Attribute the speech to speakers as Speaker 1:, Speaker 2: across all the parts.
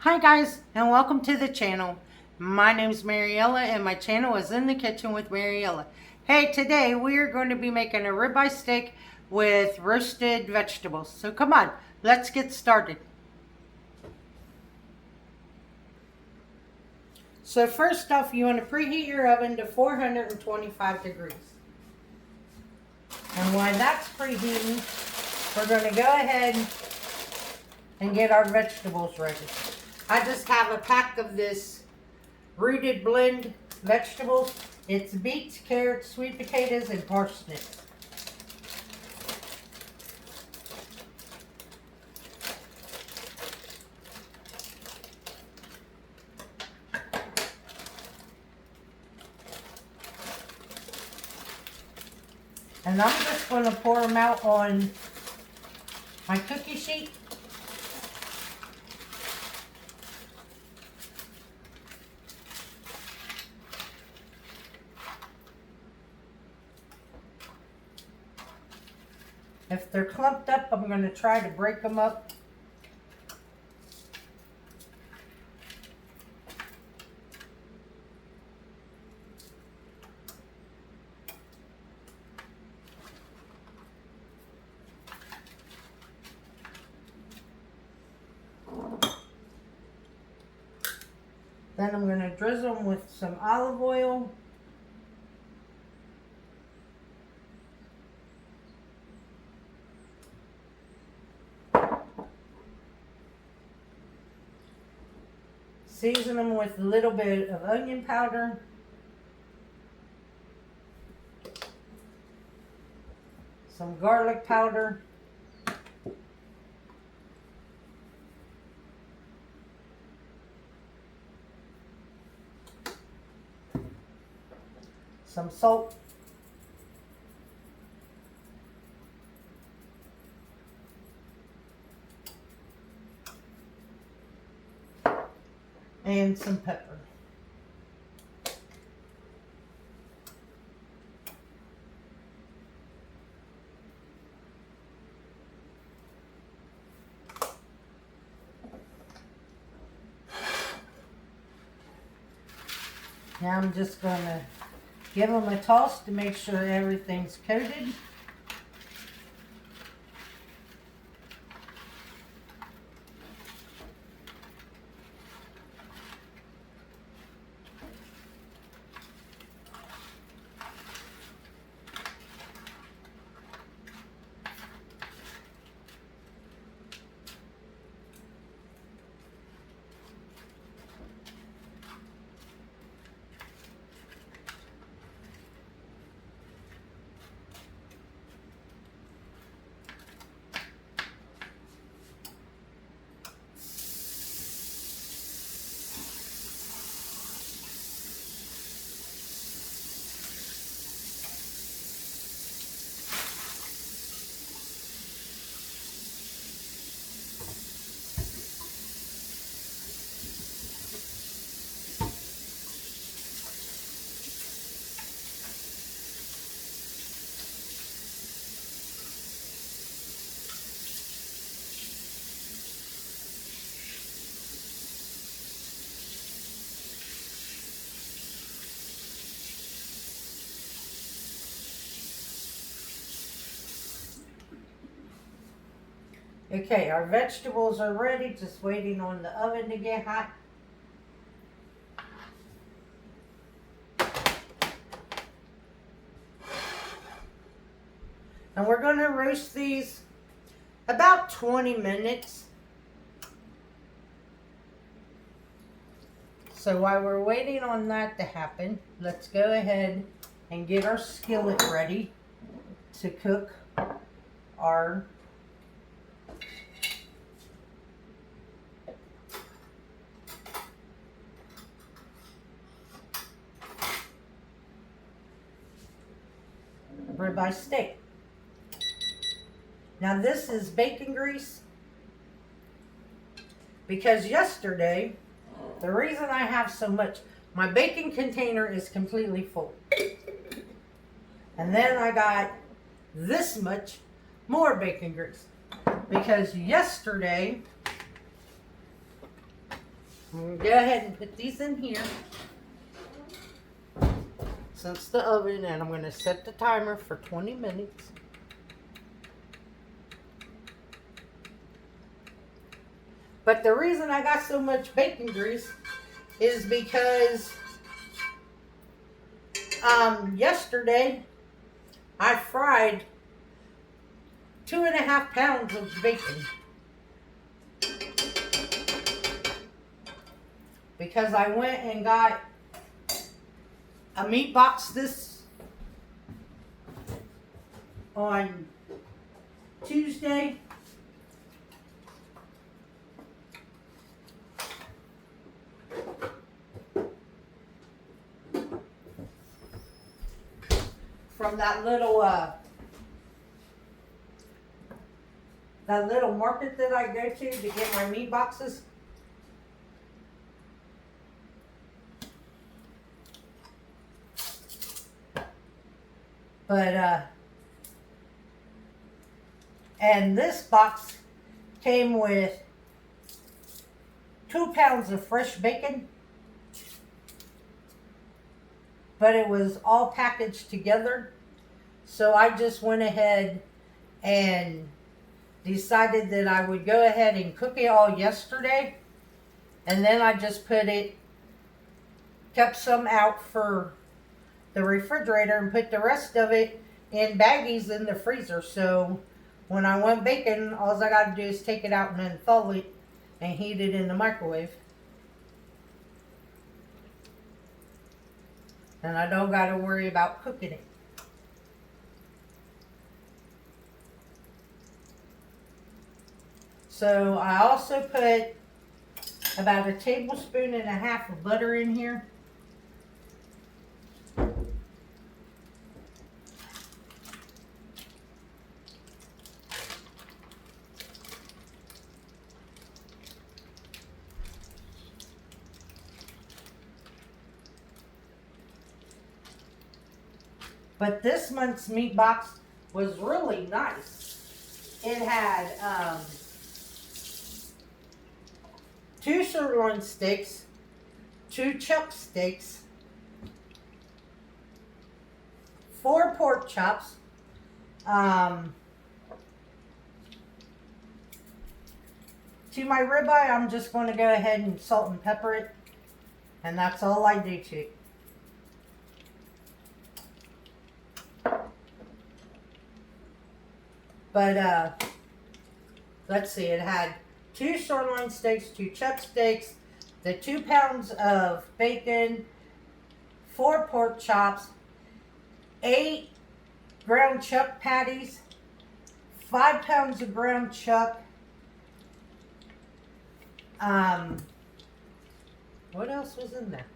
Speaker 1: Hi guys, and welcome to the channel. My name is Mariella and my channel is In the Kitchen with Mariella. Hey, today we are going to be making a ribeye steak with roasted vegetables. So come on, let's get started. So first off, you want to preheat your oven to 425 degrees. And while that's preheating, we're going to go ahead and get our vegetables ready. I just have a pack of this rooted blend vegetables. It's beets, carrots, sweet potatoes, and parsnips. And I'm just going to pour them out on my cookie sheet. If they're clumped up, I'm going to try to break them up. Then I'm going to drizzle them with some olive oil. Season them with a little bit of onion powder. Some garlic powder. Some salt. And some pepper. Now I'm just going to give them a toss to make sure everything's coated. Okay, our vegetables are ready, just waiting on the oven to get hot. And we're going to roast these about 20 minutes. So while we're waiting on that to happen, let's go ahead and get our skillet ready to cook our ribeye steak. Now this is bacon grease because yesterday, the reason I have so much, my bacon container is completely full. And then I got this much more bacon grease because yesterday I'm going to go ahead and put these in here. Since the oven, and I'm going to set the timer for 20 minutes. But the reason I got so much bacon grease is because yesterday I fried 2.5 pounds of bacon. Because I went and got a meat box this on Tuesday. From that little market that I go to get my meat boxes. But and this box came with 2 pounds of fresh bacon, but it was all packaged together. So I just went ahead and decided that I would go ahead and cook it all yesterday, and then I just kept some out for the refrigerator and put the rest of it in baggies in the freezer. So when I want bacon, all I got to do is take it out and then thaw it and heat it in the microwave. And I don't got to worry about cooking it. So I also put about 1.5 tablespoons of butter in here. But this month's meat box was really nice. It had 2 sirloin steaks, 2 chuck steaks, 4 pork chops, 2 my ribeye, I'm just going to go ahead and salt and pepper it, and that's all I do to it. But let's see, it had 2 sirloin steaks, 2 chuck steaks, the 2 pounds of bacon, 4 pork chops, 8 ground chuck patties, 5 pounds of ground chuck. What else was in there?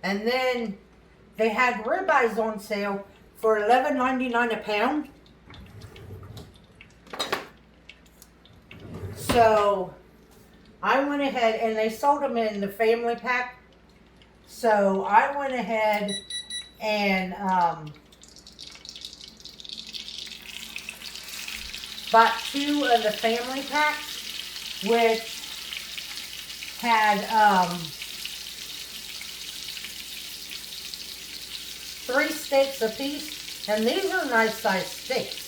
Speaker 1: And then they had ribeyes on sale for $11.99 a pound. So I went ahead, and they sold them in the family pack. So I went ahead and bought 2 of the family packs, which had 3 steaks a piece, and these are nice sized steaks.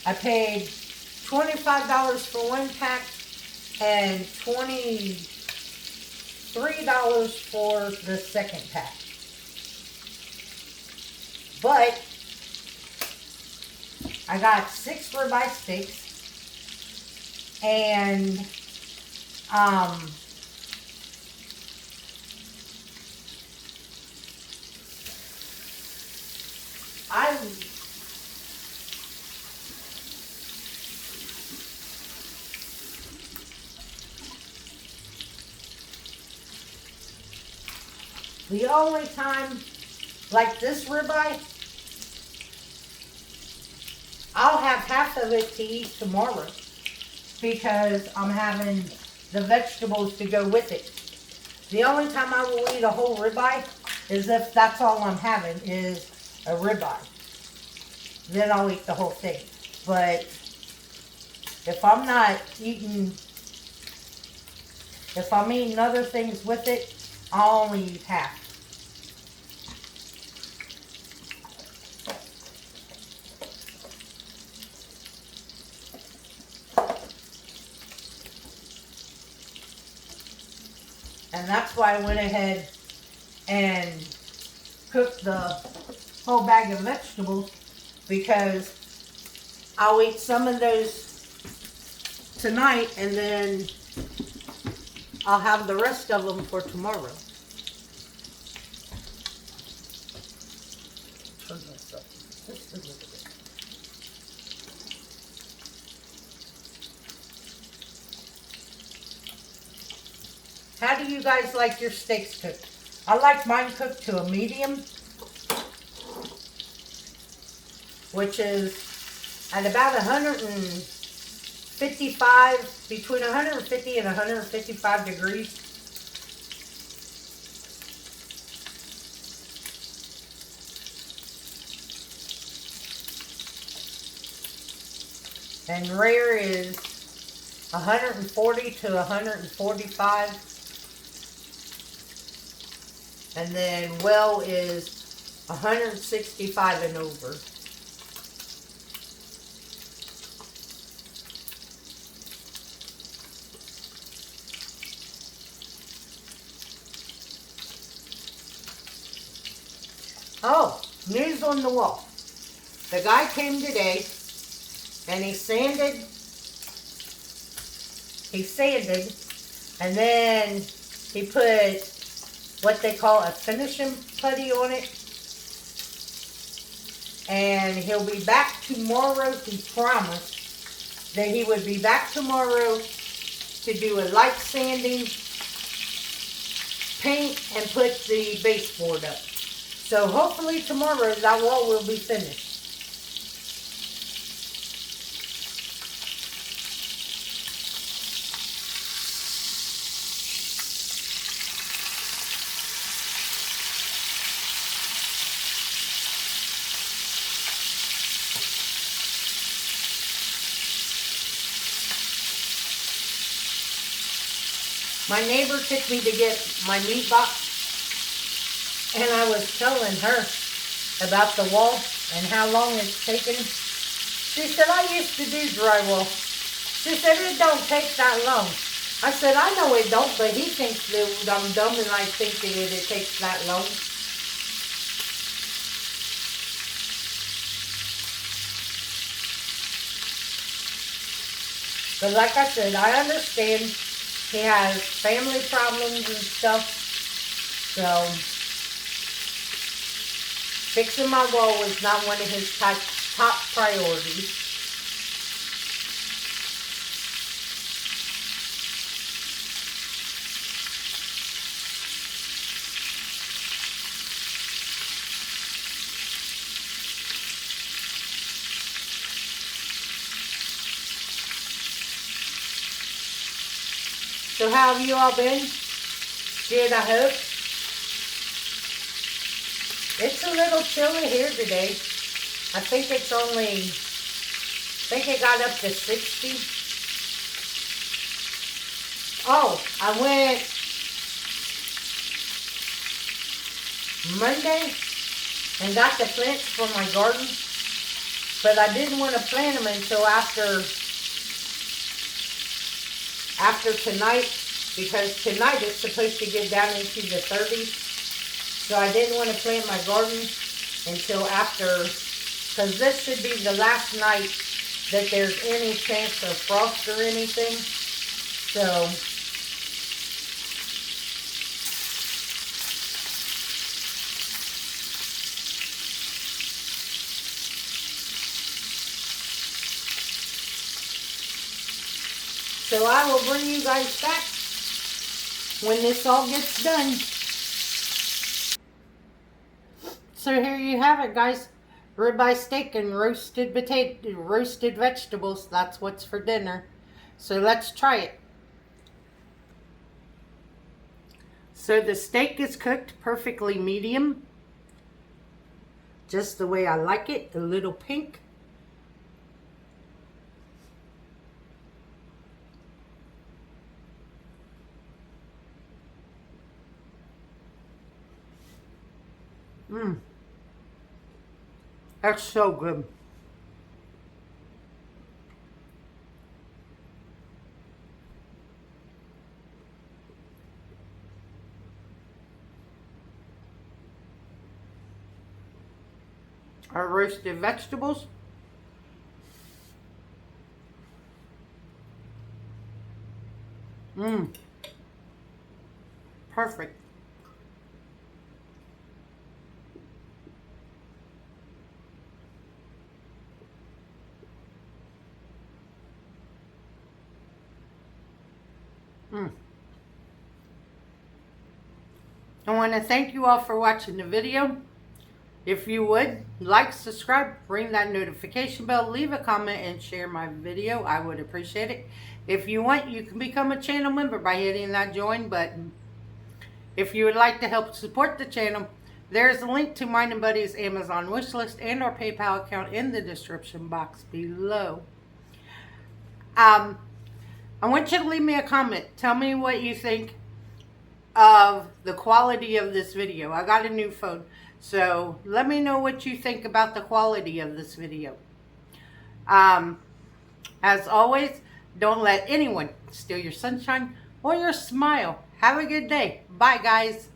Speaker 1: I paid $25 for 1 pack and $23 for the second pack. But I got 6 ribeye steaks, and the only time, like this ribeye, I'll have half of it to eat tomorrow because I'm having the vegetables to go with it. The only time I will eat a whole ribeye is if that's all I'm having is a ribeye. Then I'll eat the whole thing. But If I'm not eating, if I'm eating other things with it, I'll only eat half. And that's why I went ahead and cooked the whole bag of vegetables, because I'll eat some of those tonight and then I'll have the rest of them for tomorrow. Turn this up just a little bit. How do you guys like your steaks cooked? I like mine cooked to a medium, which is at about 155, between 150 and 155 degrees. And rare is 140 to 145. And then well is 165 and over. Oh, news on the wall. The guy came today and he sanded, and then he put what they call a finishing putty on it. And he'll be back tomorrow. He promised that he would be back tomorrow to do a light sanding, paint, and put the baseboard up. So hopefully tomorrow that wall will be finished. My neighbor took me to get my meat box, and I was telling her about the wall and how long it's taken. She said, I used to do drywall. She said, it don't take that long. I said, I know it don't, but he thinks that I'm dumb and I think that it takes that long. But like I said, I understand he has family problems and stuff, so fixing my wall was not one of his top priorities. So how have you all been? Good, I hope. It's a little chilly here today. I think it got up to 60. Oh, I went Monday and got the plants for my garden, but I didn't want to plant them until after tonight, because tonight it's supposed to get down into the 30s. So I didn't want to plant my garden until after, because this should be the last night that there's any chance of frost or anything. So I will bring you guys back when this all gets done. So here you have it, guys. Ribeye steak and roasted vegetables. That's what's for dinner. So let's try it. So the steak is cooked perfectly medium, just the way I like it, a little pink. Mmm. That's so good. Our roasted vegetables. Mmm. Perfect. Mm. I want to thank you all for watching the video. If you would, like, subscribe, ring that notification bell, leave a comment, and share my video. I would appreciate it. If you want, you can become a channel member by hitting that join button. If you would like to help support the channel, there's a link to mine and Buddy's Amazon wishlist and our PayPal account in the description box below. I want you to leave me a comment. Tell me what you think of the quality of this video. I got a new phone, so let me know what you think about the quality of this video. As always, don't let anyone steal your sunshine or your smile. Have a good day. Bye, guys.